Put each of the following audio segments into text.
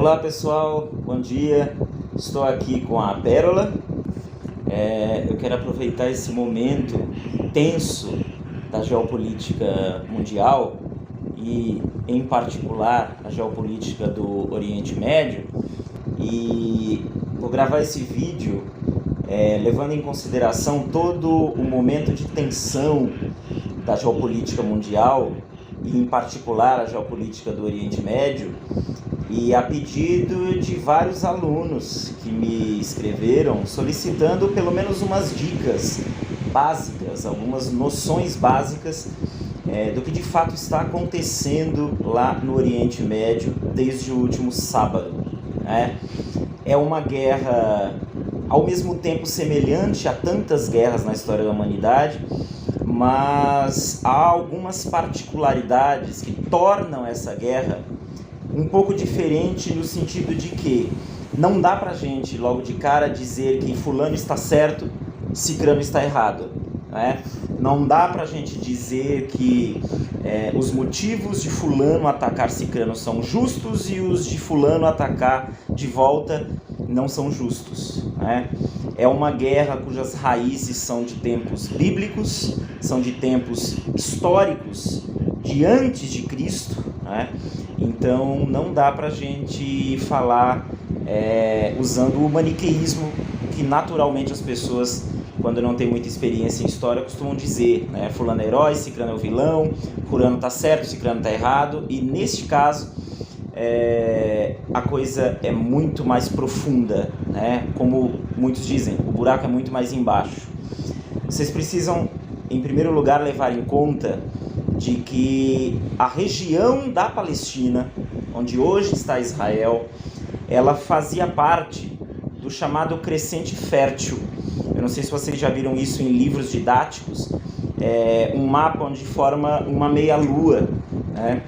Olá pessoal, bom dia. Estou aqui com a Pérola. Eu quero aproveitar esse momento tenso da geopolítica mundial e, em particular, a geopolítica do Oriente Médio, e vou gravar esse vídeo levando em consideração todo o momento de tensão da geopolítica mundial e, em particular, a geopolítica do Oriente Médio, e a pedido de vários alunos que me escreveram solicitando pelo menos umas dicas básicas, algumas noções básicas do que de fato está acontecendo lá no Oriente Médio desde o último sábado. É uma guerra ao mesmo tempo semelhante a tantas guerras na história da humanidade, mas há algumas particularidades que tornam essa guerra um pouco diferente, no sentido de que não dá pra gente logo de cara dizer que fulano está certo, cicrano está errado, né? Não dá pra gente dizer que os motivos de fulano atacar cicrano são justos e os de fulano atacar de volta não são justos, né? É uma guerra cujas raízes são de tempos bíblicos, são de tempos históricos, de antes de Cristo, né? Então não dá pra gente falar usando o maniqueísmo que naturalmente as pessoas, quando não tem muita experiência em história, costumam dizer, né? Fulano é herói, cicrano é o vilão, fulano tá certo, cicrano tá errado. E neste caso a coisa é muito mais profunda, né? Como muitos dizem, o buraco é muito mais embaixo. Vocês precisam, em primeiro lugar, levar em conta de que a região da Palestina, onde hoje está Israel, ela fazia parte do chamado Crescente Fértil. Eu não sei se vocês já viram isso em livros didáticos, um mapa onde forma uma meia-lua, né?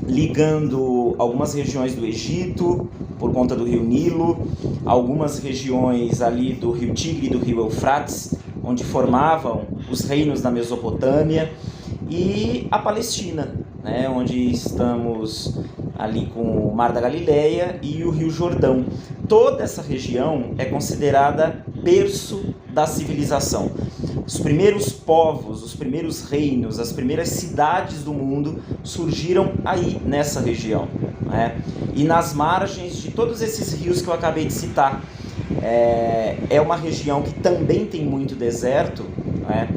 Ligando algumas regiões do Egito, por conta do rio Nilo, algumas regiões ali do rio Tigre e do rio Eufrates, onde formavam os reinos da Mesopotâmia, e a Palestina, né, onde estamos ali com o Mar da Galileia e o Rio Jordão. Toda essa região é considerada berço da civilização. Os primeiros povos, os primeiros reinos, as primeiras cidades do mundo surgiram aí nessa região, né? E nas margens de todos esses rios que eu acabei de citar. É uma região que também tem muito deserto, né?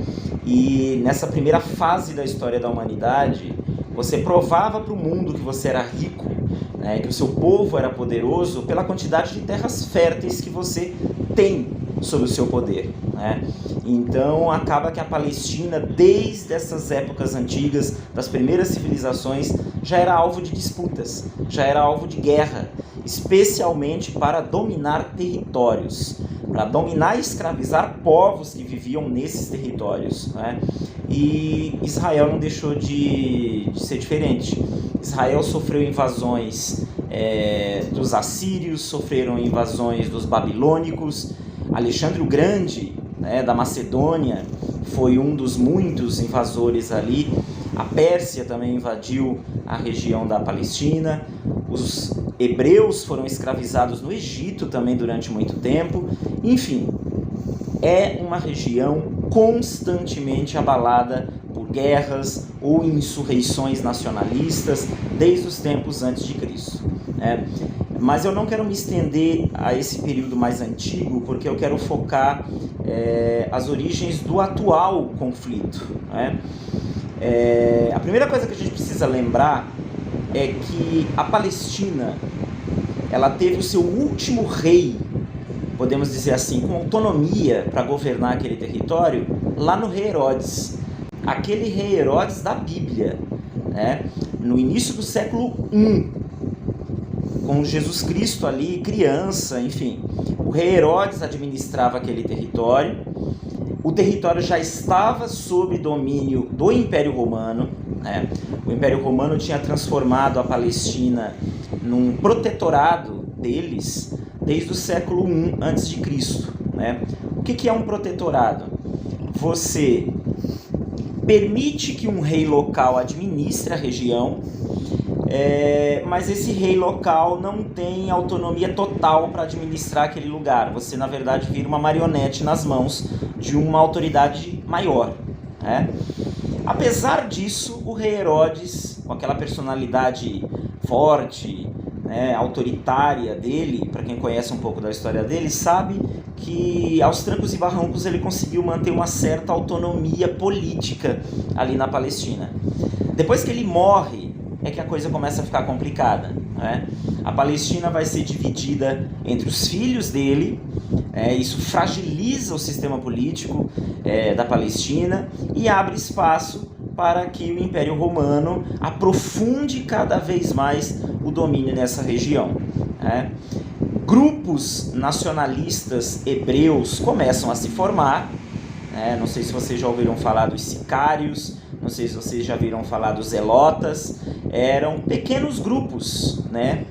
E nessa primeira fase da história da humanidade, você provava para o mundo que você era rico, né, que o seu povo era poderoso pela quantidade de terras férteis que você tem sob o seu poder, né? Então acaba que a Palestina, desde essas épocas antigas, das primeiras civilizações, já era alvo de disputas, já era alvo de guerra, especialmente para dominar territórios, para dominar e escravizar povos que viviam nesses territórios, né? E Israel não deixou de ser diferente. Israel sofreu invasões dos assírios, sofreram invasões dos babilônicos. Alexandre o Grande, né, da Macedônia, foi um dos muitos invasores ali. A Pérsia também invadiu a região da Palestina. Os hebreus foram escravizados no Egito também durante muito tempo. Enfim, é uma região constantemente abalada por guerras ou insurreições nacionalistas desde os tempos antes de Cristo, né? Mas eu não quero me estender a esse período mais antigo, porque eu quero focar as origens do atual conflito, né? A primeira coisa que a gente precisa lembrar é que a Palestina, ela teve o seu último rei, podemos dizer assim, com autonomia para governar aquele território, lá no rei Herodes. Aquele rei Herodes da Bíblia, né? No início do século I, com Jesus Cristo ali, criança, enfim. O rei Herodes administrava aquele território. O território já estava sob domínio do Império Romano, né? O Império Romano tinha transformado a Palestina num protetorado deles desde o século I a.C., né? O que é um protetorado? Você permite que um rei local administre a região, mas esse rei local não tem autonomia total para administrar aquele lugar. Você, na verdade, vira uma marionete nas mãos de uma autoridade maior, né? Apesar disso, o rei Herodes, com aquela personalidade forte, né, autoritária dele, para quem conhece um pouco da história dele, sabe que aos trancos e barrancos ele conseguiu manter uma certa autonomia política ali na Palestina. Depois que ele morre, é que a coisa começa a ficar complicada, né? A Palestina vai ser dividida entre os filhos dele, isso fragiliza o sistema político da Palestina e abre espaço para que o Império Romano aprofunde cada vez mais o domínio nessa região, né? Grupos nacionalistas hebreus começam a se formar, né? Não sei se vocês já ouviram falar dos sicários, não sei se vocês já viram falar dos zelotas. Eram pequenos grupos, né,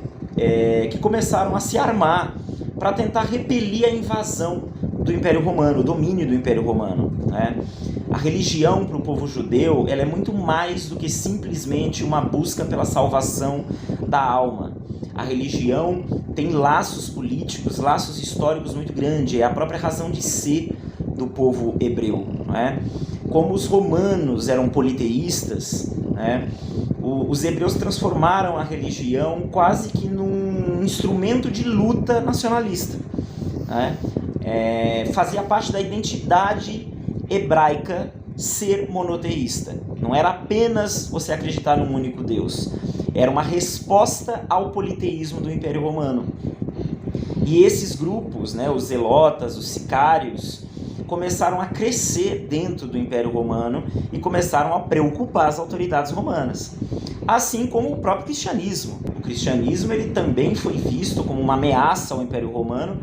que começaram a se armar para tentar repelir a invasão do Império Romano, o domínio do Império Romano, né? A religião para o povo judeu, ela é muito mais do que simplesmente uma busca pela salvação da alma. A religião tem laços políticos, laços históricos muito grandes, é a própria razão de ser do povo hebreu, né? Como os romanos eram politeístas, né, os hebreus transformaram a religião quase que num instrumento de luta nacionalista, né? Fazia parte da identidade hebraica ser monoteísta. Não era apenas você acreditar num único Deus, era uma resposta ao politeísmo do Império Romano. E esses grupos, né, os zelotas, os sicários, começaram a crescer dentro do Império Romano e começaram a preocupar as autoridades romanas. Assim como o próprio cristianismo. O cristianismo ele também foi visto como uma ameaça ao Império Romano,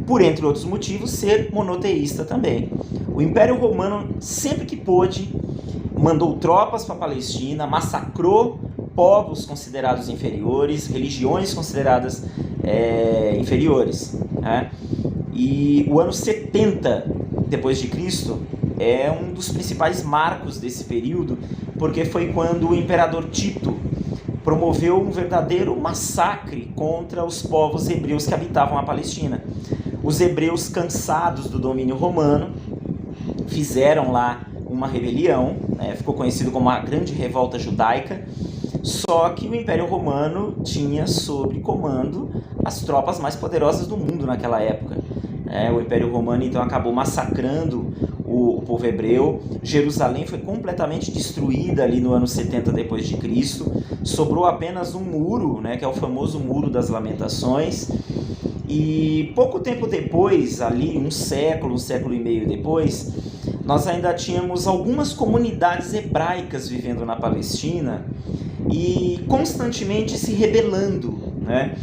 por, entre outros motivos, ser monoteísta também. O Império Romano, sempre que pôde, mandou tropas para a Palestina, massacrou povos considerados inferiores, religiões consideradas inferiores, né? E o ano 70 depois de Cristo é um dos principais marcos desse período, porque foi quando o imperador Tito promoveu um verdadeiro massacre contra os povos hebreus que habitavam a Palestina. Os hebreus, cansados do domínio romano, fizeram lá uma rebelião, né? Ficou conhecido como a Grande Revolta Judaica, só que o Império Romano tinha sob comando as tropas mais poderosas do mundo naquela época. O Império Romano então acabou massacrando o povo hebreu. Jerusalém foi completamente destruída ali no ano 70 depois de Cristo. Sobrou apenas um muro, né, que é o famoso Muro das Lamentações. E pouco tempo depois, ali um século e meio depois, nós ainda tínhamos algumas comunidades hebraicas vivendo na Palestina e constantemente se rebelando, né,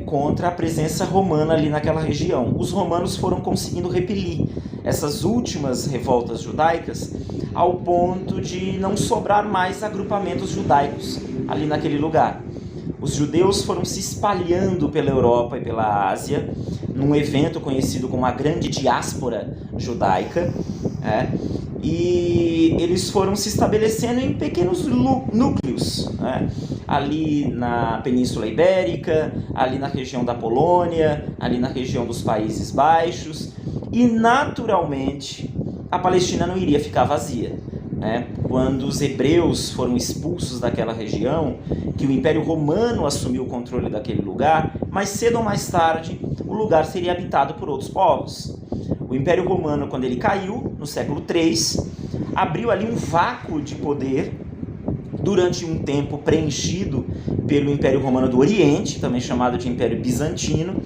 contra a presença romana ali naquela região. Os romanos foram conseguindo repelir essas últimas revoltas judaicas ao ponto de não sobrar mais agrupamentos judaicos ali naquele lugar. Os judeus foram se espalhando pela Europa e pela Ásia, num evento conhecido como a Grande Diáspora Judaica, e eles foram se estabelecendo em pequenos núcleos, né? Ali na Península Ibérica, ali na região da Polônia, ali na região dos Países Baixos, e naturalmente a Palestina não iria ficar vazia, né? Quando os hebreus foram expulsos daquela região, que o Império Romano assumiu o controle daquele lugar, mais cedo ou mais tarde o lugar seria habitado por outros povos. O Império Romano, quando ele caiu, no século III, abriu ali um vácuo de poder durante um tempo preenchido pelo Império Romano do Oriente, também chamado de Império Bizantino,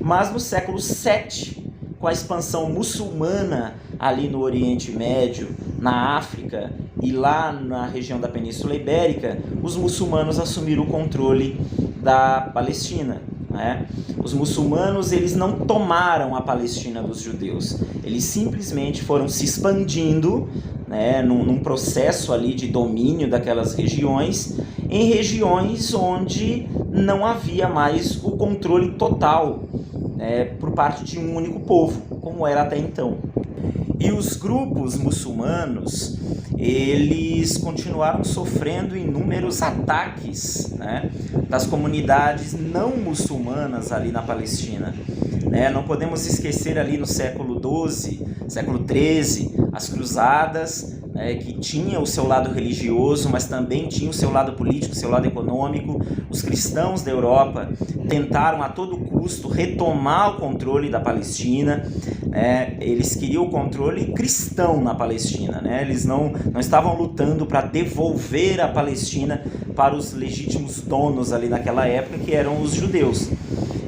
mas no século VII, com a expansão muçulmana ali no Oriente Médio, na África e lá na região da Península Ibérica, os muçulmanos assumiram o controle da Palestina, né? Os muçulmanos eles não tomaram a Palestina dos judeus, eles simplesmente foram se expandindo, né, num processo ali de domínio daquelas regiões, em regiões onde não havia mais o controle total, né, por parte de um único povo, como era até então. E os grupos muçulmanos, eles continuaram sofrendo inúmeros ataques, né, das comunidades não muçulmanas ali na Palestina. Não podemos esquecer ali no século XII, século XIII, as cruzadas, que tinha o seu lado religioso, mas também tinha o seu lado político, o seu lado econômico. Os cristãos da Europa tentaram a todo custo retomar o controle da Palestina. Eles queriam o controle cristão na Palestina, eles não estavam lutando para devolver a Palestina para os legítimos donos ali naquela época, que eram os judeus.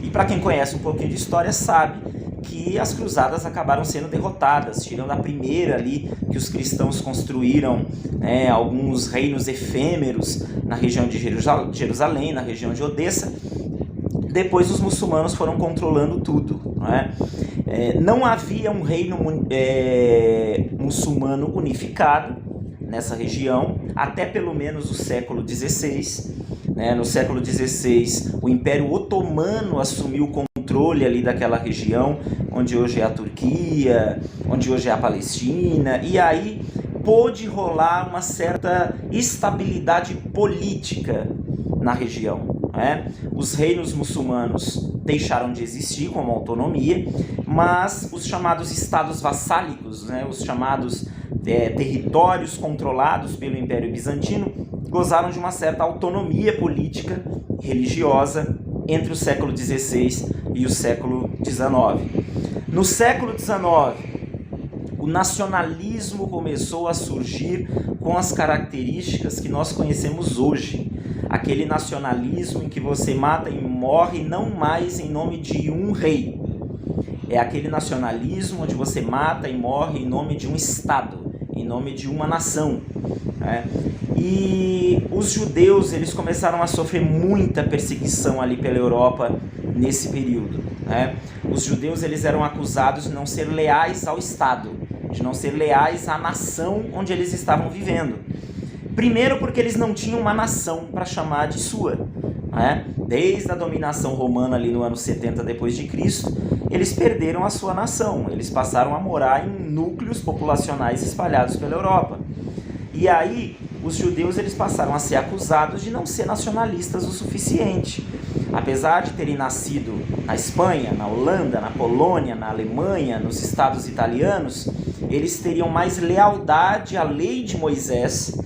E para quem conhece um pouquinho de história sabe que as cruzadas acabaram sendo derrotadas, tirando a primeira ali que os cristãos construíram alguns reinos efêmeros na região de Jerusalém, na região de Odessa. Depois os muçulmanos foram controlando tudo. Não havia um reino muçulmano unificado nessa região, até pelo menos o século XVI. No século XVI, o Império Otomano assumiu o controle ali daquela região, onde hoje é a Turquia, onde hoje é a Palestina, e aí pôde rolar uma certa estabilidade política na região. Os reinos muçulmanos deixaram de existir como autonomia, mas os chamados estados vassálicos, os chamados territórios controlados pelo Império Bizantino, gozaram de uma certa autonomia política e religiosa entre o século XVI e o século XIX. No século XIX, o nacionalismo começou a surgir com as características que nós conhecemos hoje. Aquele nacionalismo em que você mata e morre não mais em nome de um rei. É aquele nacionalismo onde você mata e morre em nome de um Estado, em nome de uma nação. E os judeus, eles começaram a sofrer muita perseguição ali pela Europa nesse período. Os judeus, eles eram acusados de não ser leais ao Estado, de não ser leais à nação onde eles estavam vivendo. Primeiro porque eles não tinham uma nação para chamar de sua. Desde a dominação romana ali no ano 70 depois de Cristo, eles perderam a sua nação, eles passaram a morar em núcleos populacionais espalhados pela Europa. E aí, os judeus, eles passaram a ser acusados de não ser nacionalistas o suficiente. Apesar de terem nascido na Espanha, na Holanda, na Polônia, na Alemanha, nos estados italianos, eles teriam mais lealdade à lei de Moisés,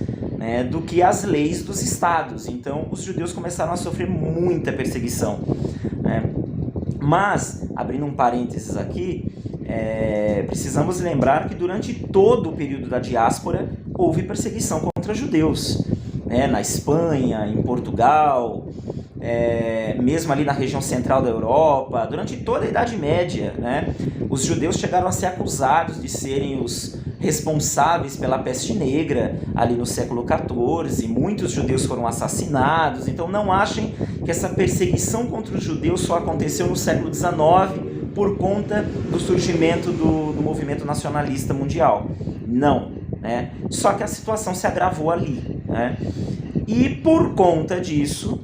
do que às leis dos estados. Então, os judeus começaram a sofrer muita perseguição. Mas, abrindo um parênteses aqui, precisamos lembrar que durante todo o período da diáspora houve perseguição contra judeus, na Espanha, em Portugal, mesmo ali na região central da Europa, durante toda a Idade Média, os judeus chegaram a ser acusados de serem os responsáveis pela peste negra ali no século XIV, muitos judeus foram assassinados. Então não achem que essa perseguição contra os judeus só aconteceu no século XIX por conta do surgimento do movimento nacionalista mundial. Não, só que a situação se agravou ali. E por conta disso,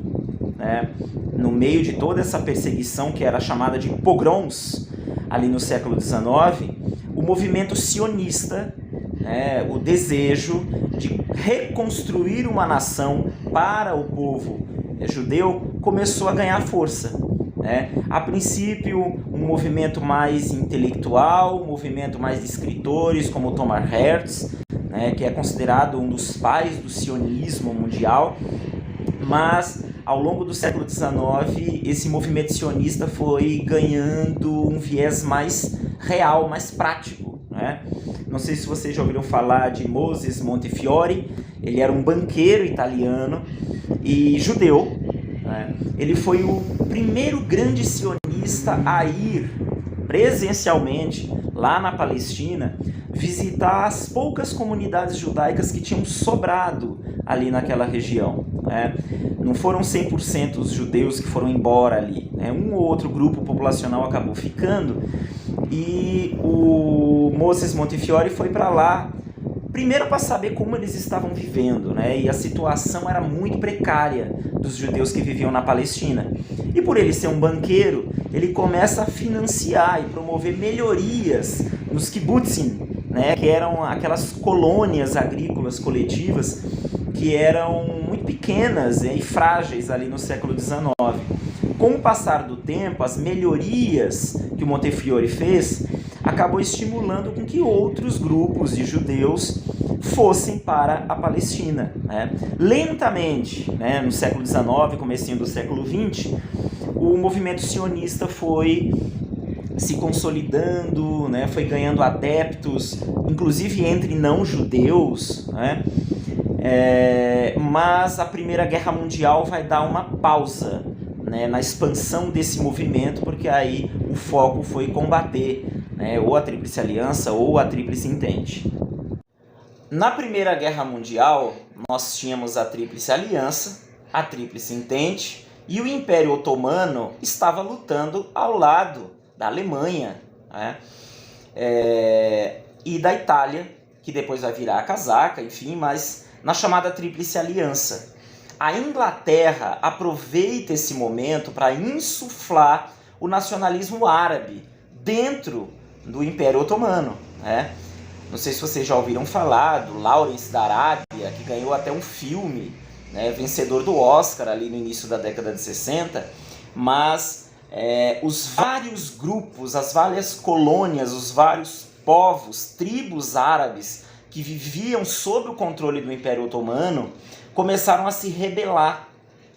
no meio de toda essa perseguição que era chamada de pogroms ali no século XIX, o movimento sionista, o desejo de reconstruir uma nação para o povo judeu, começou a ganhar força. A princípio, um movimento mais intelectual, um movimento mais de escritores como Thomas Herzl, que é considerado um dos pais do sionismo mundial, mas ao longo do século XIX, esse movimento sionista foi ganhando um viés mais real, mais prático. Não sei se vocês já ouviram falar de Moses Montefiore. Ele era um banqueiro italiano e judeu. Ele foi o primeiro grande sionista a ir presencialmente lá na Palestina visitar as poucas comunidades judaicas que tinham sobrado ali naquela região. Não foram 100% os judeus que foram embora ali. Um ou outro grupo populacional acabou ficando, e o Moses Montefiore foi para lá, primeiro para saber como eles estavam vivendo, e a situação era muito precária dos judeus que viviam na Palestina. E por ele ser um banqueiro, ele começa a financiar e promover melhorias nos kibbutzim, né, que eram aquelas colônias agrícolas coletivas que eram muito pequenas, né, e frágeis ali no século XIX. Com o passar do tempo, as melhorias que o Montefiore fez acabou estimulando com que outros grupos de judeus fossem para a Palestina, né? Lentamente, né, no século XIX, comecinho do século XX, o movimento sionista foi se consolidando, né, foi ganhando adeptos, inclusive entre não-judeus, né? Mas a Primeira Guerra Mundial vai dar uma pausa, né, na expansão desse movimento, porque aí o foco foi combater, né, ou a Tríplice Aliança ou a Tríplice Entente. Na Primeira Guerra Mundial, nós tínhamos a Tríplice Aliança, a Tríplice Entente, e o Império Otomano estava lutando ao lado da Alemanha, né, e da Itália, que depois vai virar a casaca, enfim, mas na chamada Tríplice Aliança. A Inglaterra aproveita esse momento para insuflar o nacionalismo árabe dentro do Império Otomano, né? Não sei se vocês já ouviram falar do Lawrence da Arábia, que ganhou até um filme, né, vencedor do Oscar ali no início da década de 60, mas os vários grupos, as várias colônias, os vários povos, tribos árabes que viviam sob o controle do Império Otomano começaram a se rebelar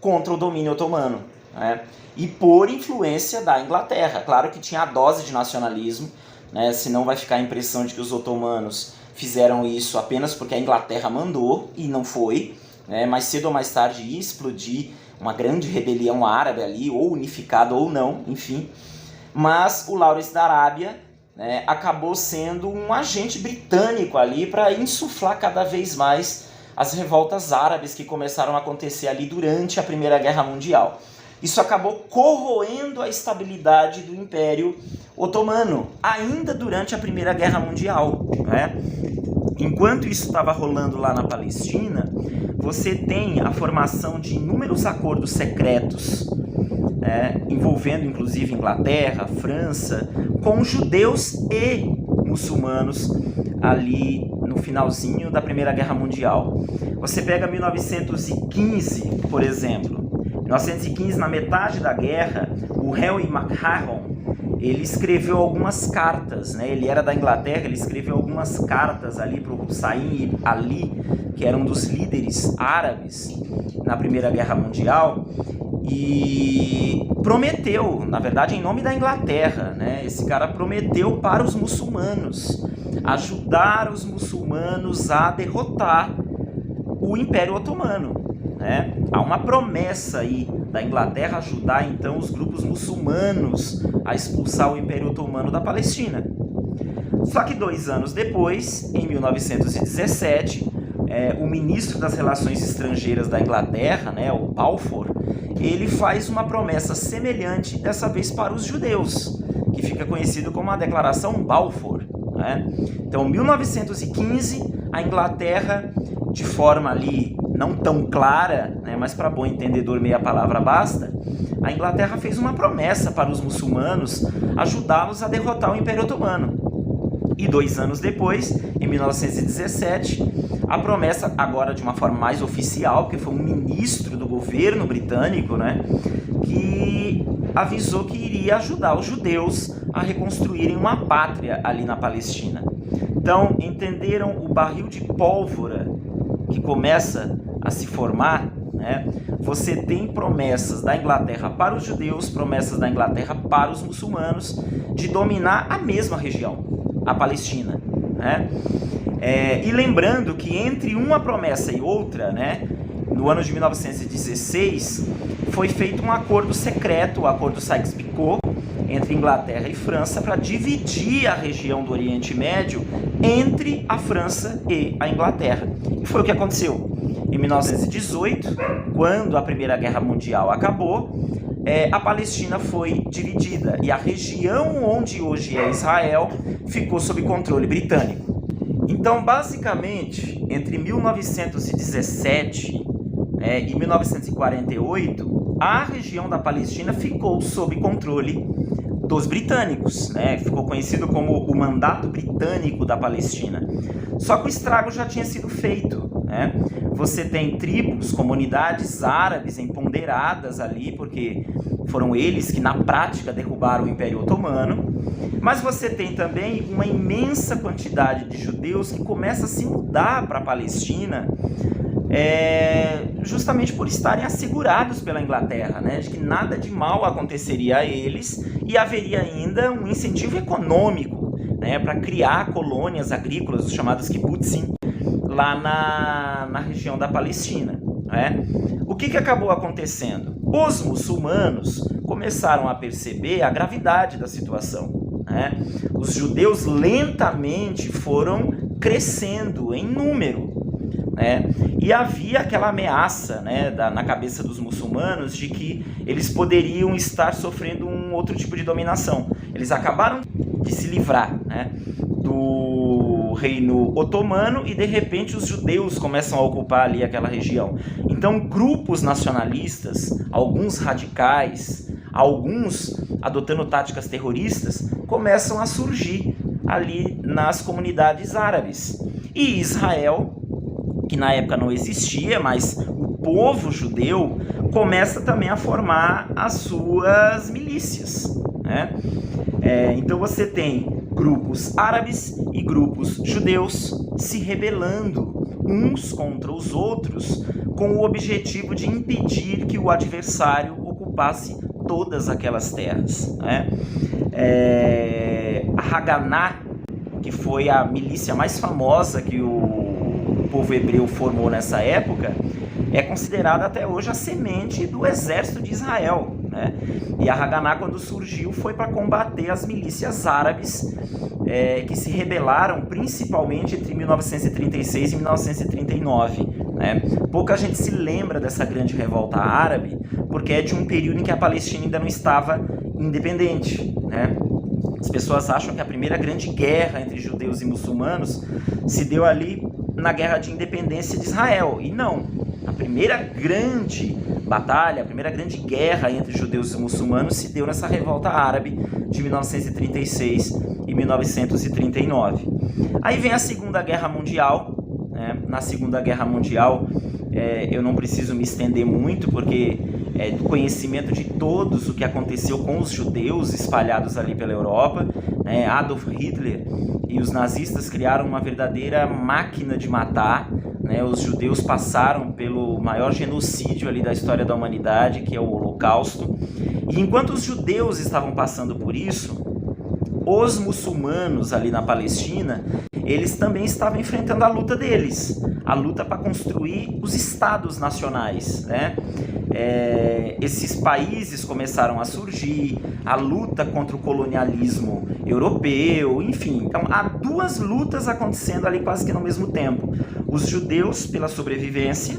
contra o domínio otomano, né? E por influência da Inglaterra. Claro que tinha a dose de nacionalismo, né? Senão vai ficar a impressão de que os otomanos fizeram isso apenas porque a Inglaterra mandou, e não foi, né? Mais cedo ou mais tarde ia explodir uma grande rebelião árabe ali, ou unificada ou não, enfim. Mas o Lawrence da Arábia, né, acabou sendo um agente britânico ali para insuflar cada vez mais as revoltas árabes que começaram a acontecer ali durante a Primeira Guerra Mundial. Isso acabou corroendo a estabilidade do Império Otomano, ainda durante a Primeira Guerra Mundial, né? Enquanto isso estava rolando lá na Palestina, você tem a formação de inúmeros acordos secretos, envolvendo inclusive Inglaterra, França, com judeus e muçulmanos ali no finalzinho da Primeira Guerra Mundial. Você pega 1915, por exemplo. 1915, na metade da guerra, o Henry McMahon, ele escreveu algumas cartas, né? Ele era da Inglaterra, ele escreveu algumas cartas ali para o Hussein Ali, que era um dos líderes árabes na Primeira Guerra Mundial, e prometeu, na verdade em nome da Inglaterra, né? Esse cara prometeu para os muçulmanos, ajudar os muçulmanos a derrotar o Império Otomano, né? Há uma promessa aí da Inglaterra ajudar então os grupos muçulmanos a expulsar o Império Otomano da Palestina. Só que 2 anos depois, em 1917, o ministro das Relações Estrangeiras da Inglaterra, né, o Balfour, ele faz uma promessa semelhante, dessa vez para os judeus, que fica conhecido como a Declaração Balfour, né? Então, em 1915, a Inglaterra, de forma ali não tão clara, né, mas para bom entendedor meia palavra basta, a Inglaterra fez uma promessa para os muçulmanos ajudá-los a derrotar o Império Otomano. E 2 anos depois, em 1917, a promessa, agora de uma forma mais oficial, porque foi um ministro do governo britânico, né, que avisou que iria ajudar os judeus a reconstruírem uma pátria ali na Palestina. Então, entenderam o barril de pólvora que começa a se formar, né? Você tem promessas da Inglaterra para os judeus, promessas da Inglaterra para os muçulmanos de dominar a mesma região, a Palestina, né? E lembrando que entre uma promessa e outra, né, no ano de 1916, foi feito um acordo secreto, o Acordo Sykes-Picot, entre Inglaterra e França, para dividir a região do Oriente Médio entre a França e a Inglaterra. E foi o que aconteceu. Em 1918, quando a Primeira Guerra Mundial acabou, a Palestina foi dividida e a região onde hoje é Israel ficou sob controle britânico. Então, basicamente, entre 1917 e 1948, a região da Palestina ficou sob controle dos britânicos, né? Ficou conhecido como o Mandato Britânico da Palestina. Só que o estrago já tinha sido feito, né? Você tem tribos, comunidades árabes empoderadas ali, porque foram eles que na prática derrubaram o Império Otomano, mas você tem também uma imensa quantidade de judeus que começa a se mudar para a Palestina, justamente por estarem assegurados pela Inglaterra, né, de que nada de mal aconteceria a eles e haveria ainda um incentivo econômico, né, para criar colônias agrícolas, os chamados kibbutzim, lá na região da Palestina. Né? O que acabou acontecendo? Os muçulmanos começaram a perceber a gravidade da situação. Né? Os judeus lentamente foram crescendo em número. Né? E havia aquela ameaça, né, na cabeça dos muçulmanos de que eles poderiam estar sofrendo um outro tipo de dominação. Eles acabaram de se livrar, né, do reino otomano e de repente os judeus começam a ocupar ali aquela região. Então grupos nacionalistas, alguns radicais, alguns adotando táticas terroristas, começam a surgir ali nas comunidades árabes. E Israel, que na época não existia, mas o povo judeu começa também a formar as suas milícias. Né? Então você tem grupos árabes e grupos judeus se rebelando uns contra os outros com o objetivo de impedir que o adversário ocupasse todas aquelas terras. Né? A Haganá, que foi a milícia mais famosa que o povo hebreu formou nessa época, é considerada até hoje a semente do exército de Israel. Né? E a Haganá, quando surgiu, foi para combater as milícias árabes que se rebelaram principalmente entre 1936 e 1939. Né? Pouca gente se lembra dessa grande revolta árabe, porque é de um período em que a Palestina ainda não estava independente. Né? As pessoas acham que a primeira grande guerra entre judeus e muçulmanos se deu ali na Guerra de Independência de Israel. E não. A primeira grande batalha, a primeira grande guerra entre judeus e muçulmanos se deu nessa revolta árabe de 1936 e 1939. Aí vem a Segunda Guerra Mundial. Né? Na Segunda Guerra Mundial, eu não preciso me estender muito, porque é do conhecimento de todos o que aconteceu com os judeus espalhados ali pela Europa. Né? Adolf Hitler e os nazistas criaram uma verdadeira máquina de matar. Né? Os judeus passaram pelo maior genocídio ali da história da humanidade, que é o Holocausto. E enquanto os judeus estavam passando por isso, os muçulmanos ali na Palestina, eles também estavam enfrentando a luta deles, a luta para construir os estados nacionais. Né? Esses países começaram a surgir, a luta contra o colonialismo europeu, enfim. Então, há duas lutas acontecendo ali quase que no mesmo tempo. Os judeus pela sobrevivência,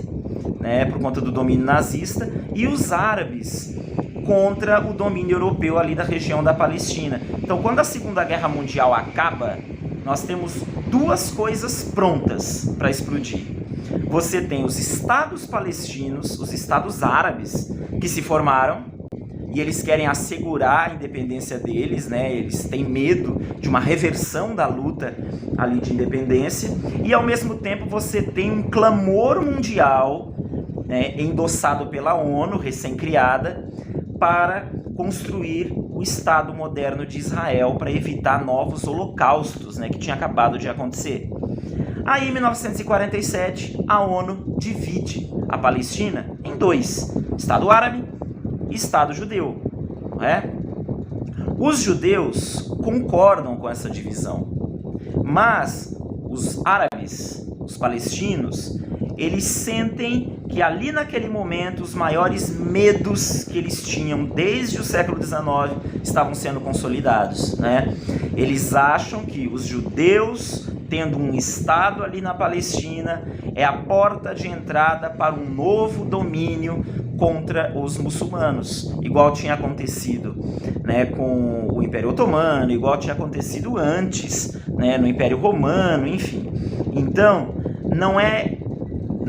né, por conta do domínio nazista, e os árabes contra o domínio europeu ali da região da Palestina. Então, quando a Segunda Guerra Mundial acaba, nós temos duas coisas prontas para explodir. Você tem os estados palestinos, os estados árabes, que se formaram, e eles querem assegurar a independência deles, né? Eles têm medo de uma reversão da luta ali de independência, e ao mesmo tempo você tem um clamor mundial, né, endossado pela ONU, recém-criada, para construir o Estado moderno de Israel, para evitar novos holocaustos, né, que tinha acabado de acontecer. Aí, em 1947, a ONU divide a Palestina em dois: Estado árabe e Estado judeu. Né? Os judeus concordam com essa divisão, mas os árabes, os palestinos, eles sentem que ali naquele momento os maiores medos que eles tinham desde o século XIX estavam sendo consolidados. Né? Eles acham que os judeus, tendo um Estado ali na Palestina, é a porta de entrada para um novo domínio contra os muçulmanos, igual tinha acontecido, né, com o Império Otomano, igual tinha acontecido antes, né, no Império Romano, enfim. Então, não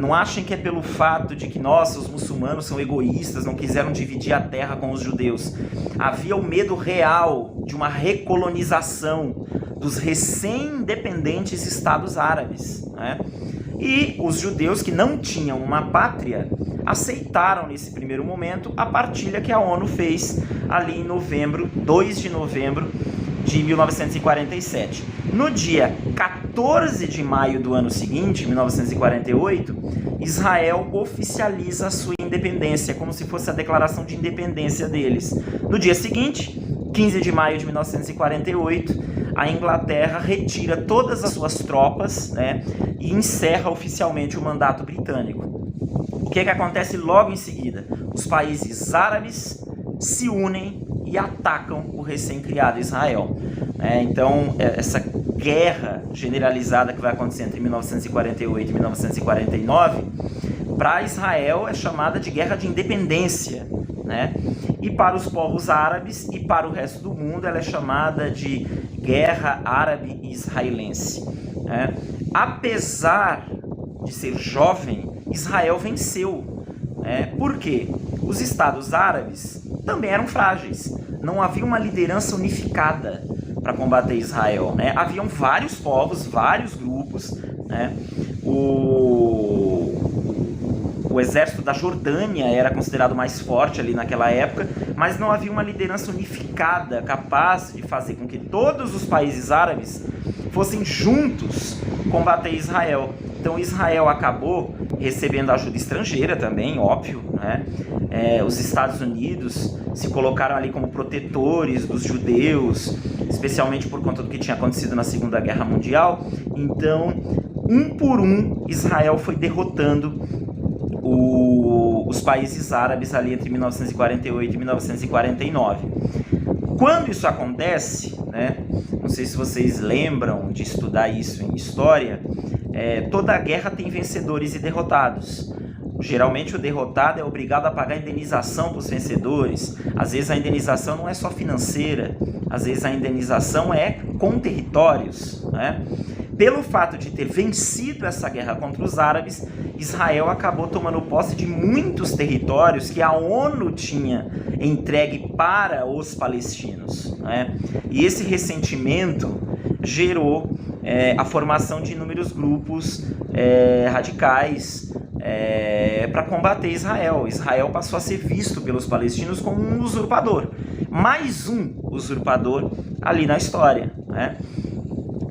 Não achem que é pelo fato de que, nossa, os muçulmanos são egoístas, não quiseram dividir a terra com os judeus. Havia o medo real de uma recolonização dos recém-independentes estados árabes, né? E os judeus que não tinham uma pátria aceitaram nesse primeiro momento a partilha que a ONU fez ali em novembro, 2 de novembro de 1947. No dia 14 de maio do ano seguinte, 1948, Israel oficializa a sua independência, como se fosse a declaração de independência deles. No dia seguinte, 15 de maio de 1948, a Inglaterra retira todas as suas tropas, né, e encerra oficialmente o mandato britânico. O que acontece logo em seguida? Os países árabes se unem e atacam o recém-criado Israel. Então, essa guerra generalizada que vai acontecer entre 1948 e 1949, para Israel é chamada de guerra de independência, né? E para os povos árabes e para o resto do mundo ela é chamada de guerra árabe-israelense, né? Apesar de ser jovem, Israel venceu. Por quê? Os estados árabes também eram frágeis. Não havia uma liderança unificada para combater Israel, né? Haviam vários povos, vários grupos, né? O exército da Jordânia era considerado mais forte ali naquela época, mas não havia uma liderança unificada capaz de fazer com que todos os países árabes fossem juntos combater Israel. Então Israel acabou recebendo ajuda estrangeira também, óbvio, né? Os Estados Unidos se colocaram ali como protetores dos judeus, especialmente por conta do que tinha acontecido na Segunda Guerra Mundial. Então, um por um, Israel foi derrotando os países árabes ali entre 1948 e 1949. Quando isso acontece, né, não sei se vocês lembram de estudar isso em história, toda guerra tem vencedores e derrotados. Geralmente o derrotado é obrigado a pagar indenização para os vencedores. Às vezes a indenização não é só financeira, às vezes a indenização é com territórios, né? Pelo fato de ter vencido essa guerra contra os árabes, Israel acabou tomando posse de muitos territórios que a ONU tinha entregue para os palestinos, né? E esse ressentimento gerou a formação de inúmeros grupos radicais para combater Israel. Israel passou a ser visto pelos palestinos como um usurpador, mais um usurpador ali na história, né?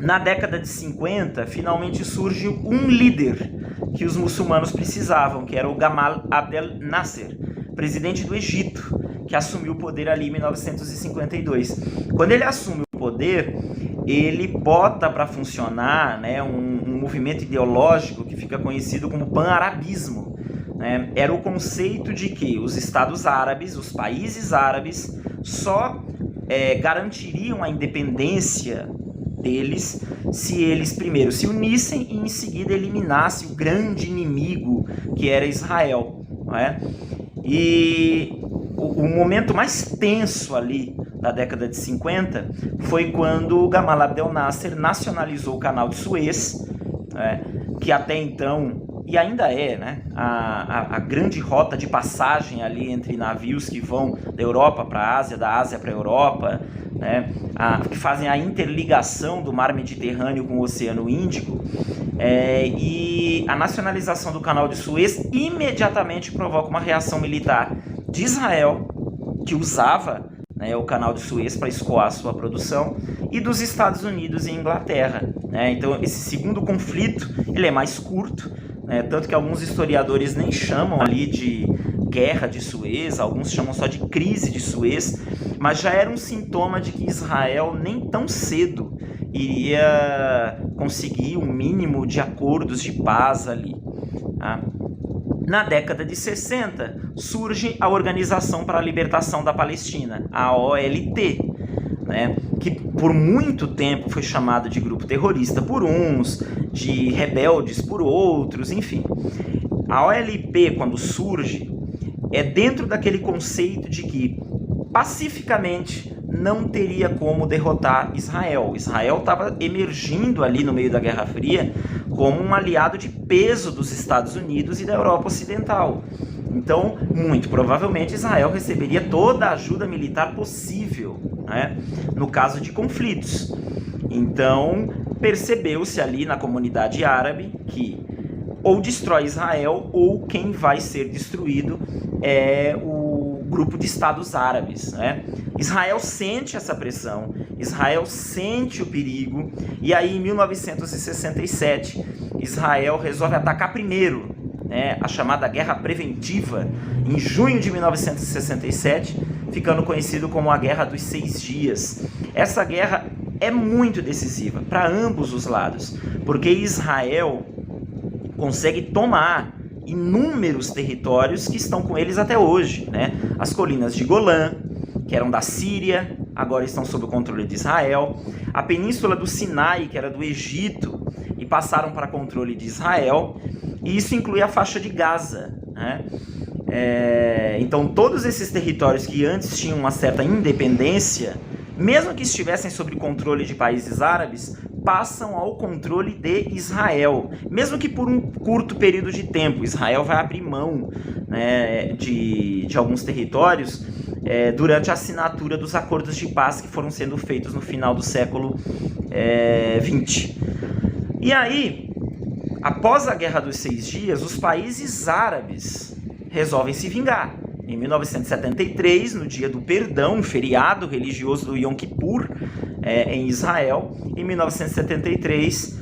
Na década de 50, finalmente surge um líder que os muçulmanos precisavam, que era o Gamal Abdel Nasser, presidente do Egito, que assumiu o poder ali em 1952. Quando ele assume o poder, ele bota para funcionar, né, um movimento ideológico que fica conhecido como pan-arabismo. Né? Era o conceito de que os estados árabes, os países árabes, só garantiriam a independência deles se eles primeiro se unissem e em seguida eliminassem o grande inimigo que era Israel, não é? E o momento mais tenso ali da década de 50 foi quando o Gamal Abdel Nasser nacionalizou o canal de Suez, que até então, e ainda é, né, a grande rota de passagem ali entre navios que vão da Europa para a Ásia, da Ásia para a Europa, né, que fazem a interligação do mar Mediterrâneo com o Oceano Índico, e a nacionalização do canal de Suez imediatamente provoca uma reação militar de Israel, que usava, né, o canal de Suez para escoar sua produção, e dos Estados Unidos e Inglaterra, né? Então esse segundo conflito ele é mais curto, né, tanto que alguns historiadores nem chamam ali de guerra de Suez, alguns chamam só de crise de Suez, mas já era um sintoma de que Israel nem tão cedo iria conseguir um mínimo de acordos de paz ali, tá? Na década de 60, surge a Organização para a Libertação da Palestina, a OLP, né, que por muito tempo foi chamada de grupo terrorista por uns, de rebeldes por outros, enfim. A OLP, quando surge, é dentro daquele conceito de que pacificamente não teria como derrotar Israel. Israel estava emergindo ali no meio da Guerra Fria como um aliado de peso dos Estados Unidos e da Europa Ocidental. Então, muito provavelmente, Israel receberia toda a ajuda militar possível, né, no caso de conflitos. Então, percebeu-se ali na comunidade árabe que ou destrói Israel ou quem vai ser destruído é o grupo de estados árabes, né? Israel sente essa pressão, Israel sente o perigo, e aí em 1967 Israel resolve atacar primeiro, né, a chamada Guerra Preventiva, em junho de 1967, ficando conhecido como a Guerra dos 6 Dias. Essa guerra é muito decisiva para ambos os lados, porque Israel consegue tomar inúmeros territórios que estão com eles até hoje, né? As colinas de Golã, que eram da Síria, agora estão sob o controle de Israel. A península do Sinai, que era do Egito, e passaram para controle de Israel. E isso inclui a faixa de Gaza, né? Então, todos esses territórios que antes tinham uma certa independência, mesmo que estivessem sob controle de países árabes, passam ao controle de Israel, mesmo que por um curto período de tempo. Israel vai abrir mão, né, de alguns territórios durante a assinatura dos acordos de paz que foram sendo feitos no final do século XX. E aí, após a Guerra dos 6 Dias, os países árabes resolvem se vingar. Em 1973, no dia do perdão, um feriado religioso do Yom Kippur, em Israel. Em 1973,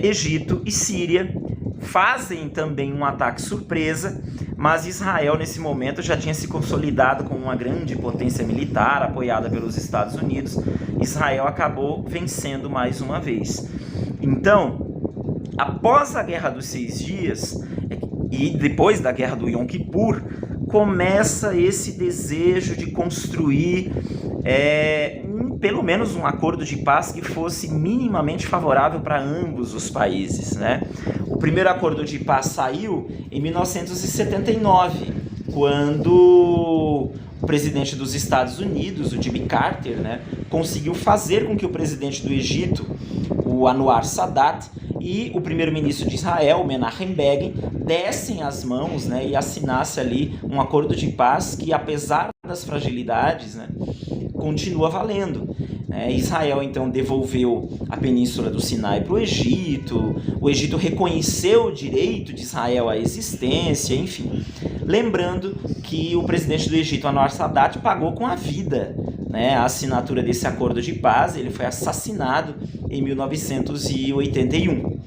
Egito e Síria fazem também um ataque surpresa, mas Israel, nesse momento, já tinha se consolidado como uma grande potência militar, apoiada pelos Estados Unidos. Israel acabou vencendo mais uma vez. Então, após a Guerra dos 6 Dias, e depois da Guerra do Yom Kippur, começa esse desejo de construir pelo menos um acordo de paz que fosse minimamente favorável para ambos os países, né? O primeiro acordo de paz saiu em 1979, quando o presidente dos Estados Unidos, o Jimmy Carter, né, conseguiu fazer com que o presidente do Egito, o Anwar Sadat, e o primeiro-ministro de Israel, Menachem Begin, dessem as mãos, né, e assinasse ali um acordo de paz que, apesar das fragilidades, né, continua valendo. Israel, então, devolveu a península do Sinai para o Egito reconheceu o direito de Israel à existência, enfim. Lembrando que o presidente do Egito, Anwar Sadat, pagou com a vida, né, a assinatura desse acordo de paz. Ele foi assassinado em 1981.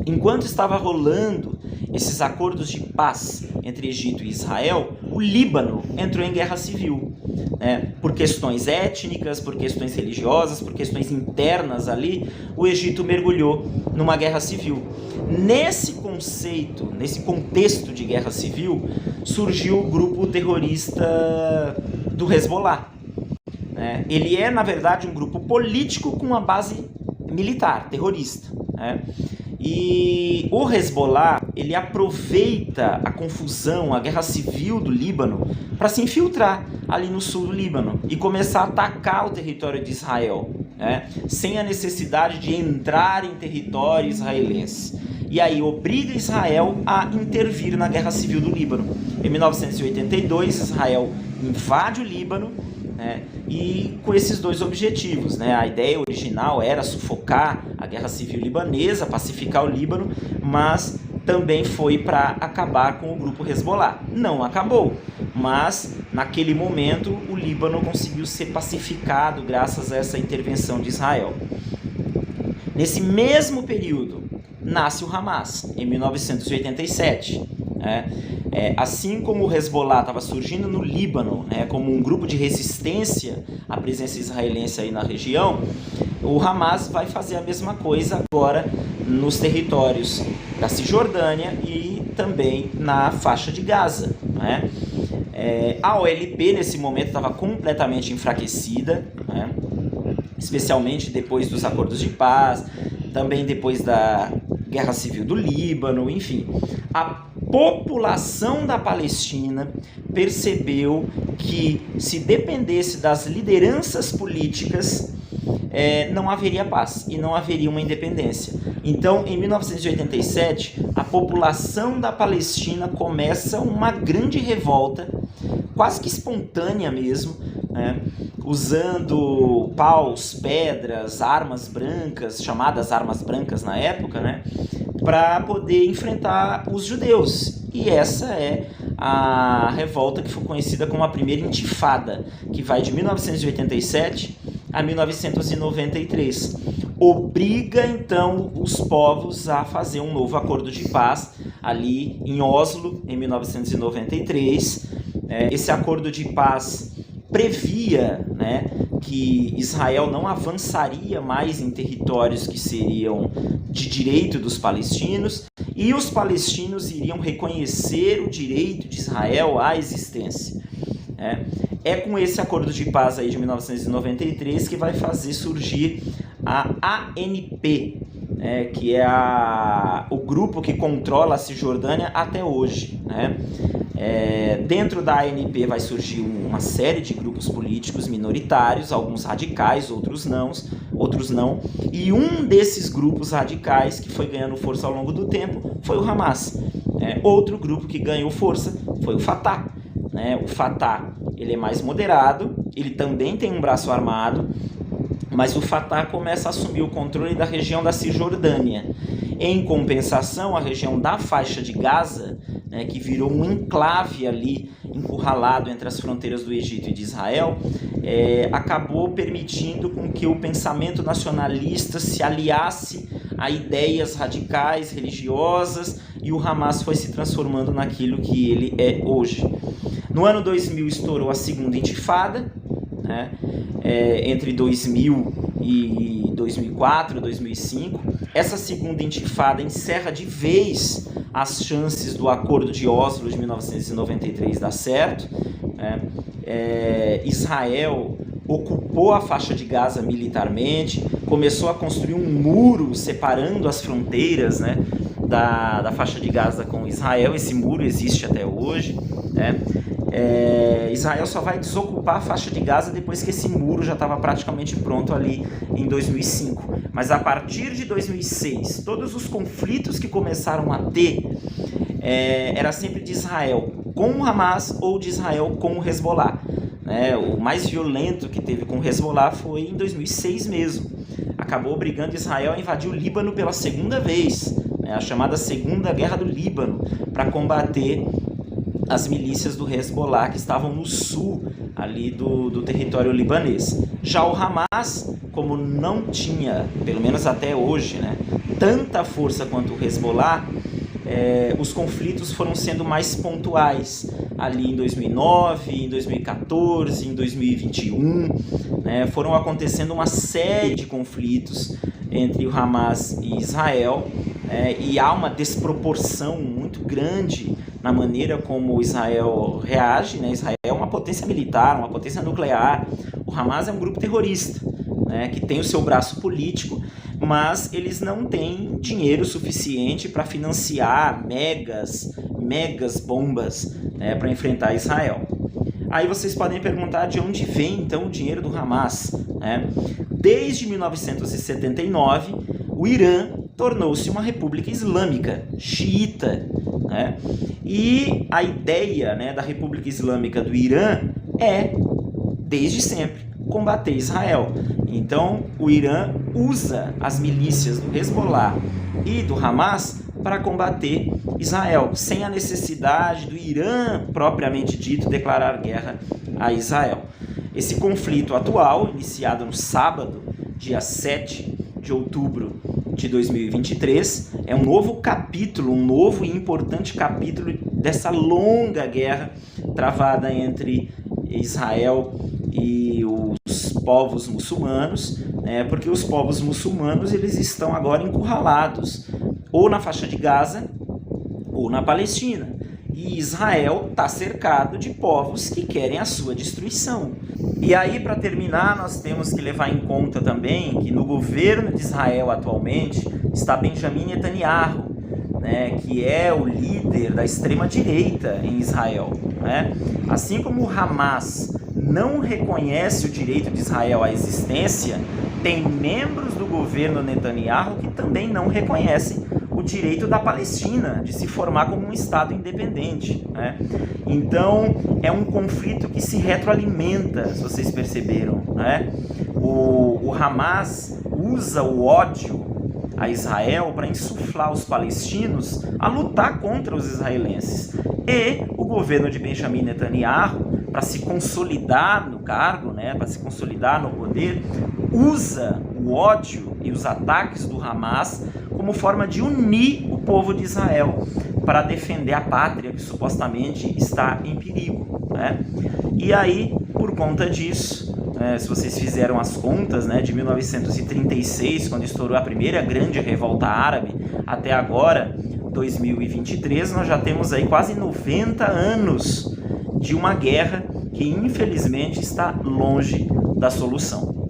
Enquanto estava rolando esses acordos de paz entre Egito e Israel, o Líbano entrou em guerra civil, né? Por questões étnicas, por questões religiosas, por questões internas ali, o Egito mergulhou numa guerra civil. Nesse conceito, nesse contexto de guerra civil, surgiu o grupo terrorista do Hezbollah. Ele é, na verdade, um grupo político com uma base militar, terrorista, né? E o Hezbollah, ele aproveita a confusão, a guerra civil do Líbano, para se infiltrar ali no sul do Líbano e começar a atacar o território de Israel, né, sem a necessidade de entrar em território israelense. E aí obriga Israel a intervir na guerra civil do Líbano. Em 1982, Israel invade o Líbano, né, e com esses dois objetivos, né? A ideia original era sufocar a guerra civil libanesa, pacificar o Líbano, mas também foi para acabar com o grupo Hezbollah. Não acabou, mas naquele momento o Líbano conseguiu ser pacificado graças a essa intervenção de Israel. Nesse mesmo período, nasce o Hamas, em 1987. Assim como o Hezbollah estava surgindo no Líbano, né, como um grupo de resistência à presença israelense aí na região, o Hamas vai fazer a mesma coisa agora nos territórios da Cisjordânia e também na faixa de Gaza, né? A OLP nesse momento estava completamente enfraquecida, né, especialmente depois dos acordos de paz, também depois da Guerra Civil do Líbano, enfim. A população da Palestina percebeu que, se dependesse das lideranças políticas, não haveria paz e não haveria uma independência. Então, em 1987, a população da Palestina começa uma grande revolta, quase que espontânea mesmo, né? Usando paus, pedras, armas brancas, chamadas armas brancas na época, né? Para poder enfrentar os judeus. E essa é a revolta que foi conhecida como a primeira intifada, que vai de 1987 a 1993. Obriga, então, os povos a fazer um novo acordo de paz ali em Oslo, em 1993. Esse acordo de paz previa, né, que Israel não avançaria mais em territórios que seriam de direito dos palestinos, e os palestinos iriam reconhecer o direito de Israel à existência. É com esse acordo de paz aí de 1993 que vai fazer surgir a ANP, que é o grupo que controla a Cisjordânia até hoje, né? Dentro da ANP vai surgir uma série de grupos políticos minoritários, alguns radicais, outros não, e um desses grupos radicais que foi ganhando força ao longo do tempo foi o Hamas. Outro grupo que ganhou força foi o Fatah. O Fatah, ele é mais moderado, ele também tem um braço armado, mas o Fatah começa a assumir o controle da região da Cisjordânia. Em compensação, a região da faixa de Gaza, que virou um enclave ali, encurralado entre as fronteiras do Egito e de Israel, acabou permitindo com que o pensamento nacionalista se aliasse a ideias radicais, religiosas, e o Hamas foi se transformando naquilo que ele é hoje. No ano 2000 estourou a segunda intifada, né? Entre 2000 e 2004, 2005. Essa segunda intifada encerra de vez as chances do Acordo de Oslo de 1993 dar certo. Israel ocupou a faixa de Gaza militarmente, começou a construir um muro separando as fronteiras, né, da faixa de Gaza com Israel. Esse muro existe até hoje, né? Israel só vai desocupar a faixa de Gaza depois que esse muro já estava praticamente pronto ali em 2005. Mas a partir de 2006, todos os conflitos que começaram a ter era sempre de Israel com o Hamas ou de Israel com o Hezbollah. O mais violento que teve com o Hezbollah foi em 2006 mesmo. Acabou obrigando Israel a invadir o Líbano pela segunda vez, a chamada Segunda Guerra do Líbano, para combater as milícias do Hezbollah que estavam no sul ali do território libanês. Já o Hamas, como não tinha, pelo menos até hoje, tanta força quanto o Hezbollah, os conflitos foram sendo mais pontuais ali em 2009, em 2014, em 2021, foram acontecendo uma série de conflitos entre o Hamas e Israel, e há uma desproporção muito grande na maneira como Israel reage. Israel é uma potência militar, uma potência nuclear. O Hamas é um grupo terrorista, que tem o seu braço político, mas eles não têm dinheiro suficiente para financiar megas bombas, para enfrentar Israel. Aí vocês podem perguntar de onde vem então o dinheiro do Hamas. Desde 1979, o Irã tornou-se uma república islâmica, xiita, e a ideia, da República Islâmica do Irã é, desde sempre, combater Israel. Então, o Irã usa as milícias do Hezbollah e do Hamas para combater Israel, sem a necessidade do Irã, propriamente dito, declarar guerra a Israel. Esse conflito atual, iniciado no sábado, dia 7 de outubro de 2023, é um novo capítulo, um novo e importante capítulo dessa longa guerra travada entre Israel e os povos muçulmanos, porque os povos muçulmanos eles estão agora encurralados ou na faixa de Gaza ou na Palestina. E Israel está cercado de povos que querem a sua destruição. E aí, para terminar, nós temos que levar em conta também que no governo de Israel atualmente está Benjamin Netanyahu, né, que é o líder da extrema-direita em Israel, né? Assim como o Hamas não reconhece o direito de Israel à existência, tem membros do governo Netanyahu que também não reconhecem o direito da Palestina de se formar como um Estado independente, né? Então, é um conflito que se retroalimenta, se vocês perceberam, né? O Hamas usa o ódio a Israel para insuflar os palestinos a lutar contra os israelenses. E o governo de Benjamin Netanyahu, para se consolidar no cargo, né, para se consolidar no poder, usa o ódio e os ataques do Hamas como forma de unir o povo de Israel para defender a pátria que supostamente está em perigo, né? E aí, por conta disso, se vocês fizeram as contas, né, de 1936, quando estourou a primeira grande revolta árabe, até agora, 2023, nós já temos aí quase 90 anos de uma guerra que infelizmente está longe da solução.